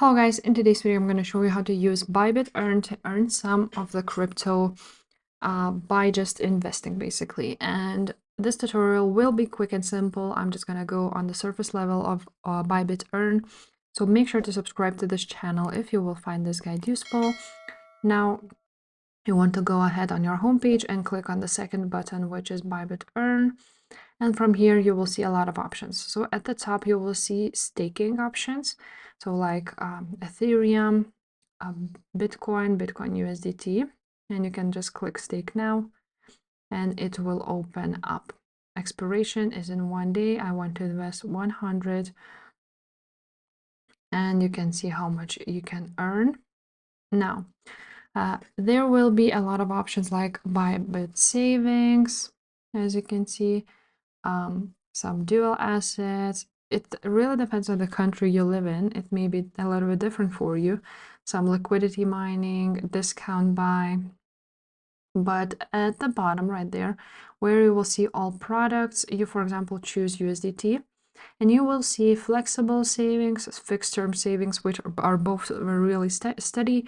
Hello guys, in today's video I'm going to show you how to use ByBit Earn to earn some of the crypto by just investing basically. And this tutorial will be quick and simple. I'm just going to go on the surface level of ByBit Earn. So make sure to subscribe to this channel if you will find this guide useful. Now you want to go ahead on your homepage and click on the second button, which is ByBit Earn. And from here, you will see a lot of options. So at the top, you will see staking options. So like Ethereum, Bitcoin, Bitcoin USDT, and you can just click stake now and it will open up. Expiration is in 1 day. I want to invest 100 and you can see how much you can earn. Now, there will be a lot of options like ByBit savings, as you can see. Some dual assets. It really depends on the country you live in. It may be a little bit different for you. Some liquidity mining, discount buy. But at the bottom right there, where you will see all products, you, for example, choose USDT. And you will see flexible savings, fixed term savings, which are both really steady,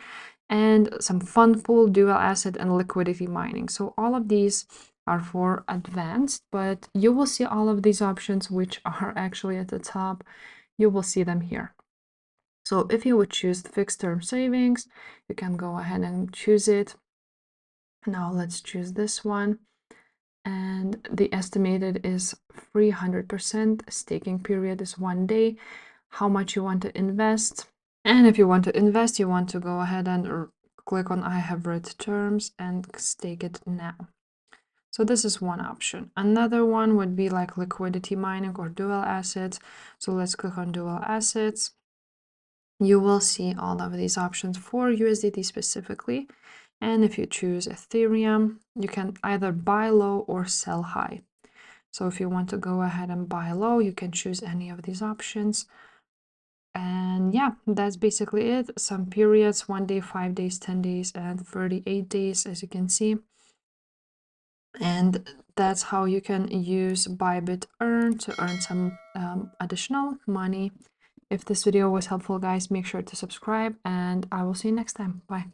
and some fund pool, dual asset, and liquidity mining. So all of these are for advanced, but you will see all of these options, which are actually at the top. You will see them here. So if you would choose fixed term savings, you can go ahead and choose it. Now let's choose this one. And the estimated is 300%. Staking period is 1 day. How much you want to invest. And if you want to invest, you want to go ahead and click on I have read terms and stake it now. So this is one option. Another one would be like liquidity mining or dual assets. So let's click on dual assets. You will see all of these options for USDT specifically. And if you choose Ethereum, you can either buy low or sell high. So if you want to go ahead and buy low, you can choose any of these options. And yeah, that's basically it. Some periods, 1 day, 5 days, 10 days, and 38 days, as you can see. And that's how you can use ByBit Earn to earn some additional money. If this video was helpful, guys, make sure to subscribe, and I will see you next time. Bye.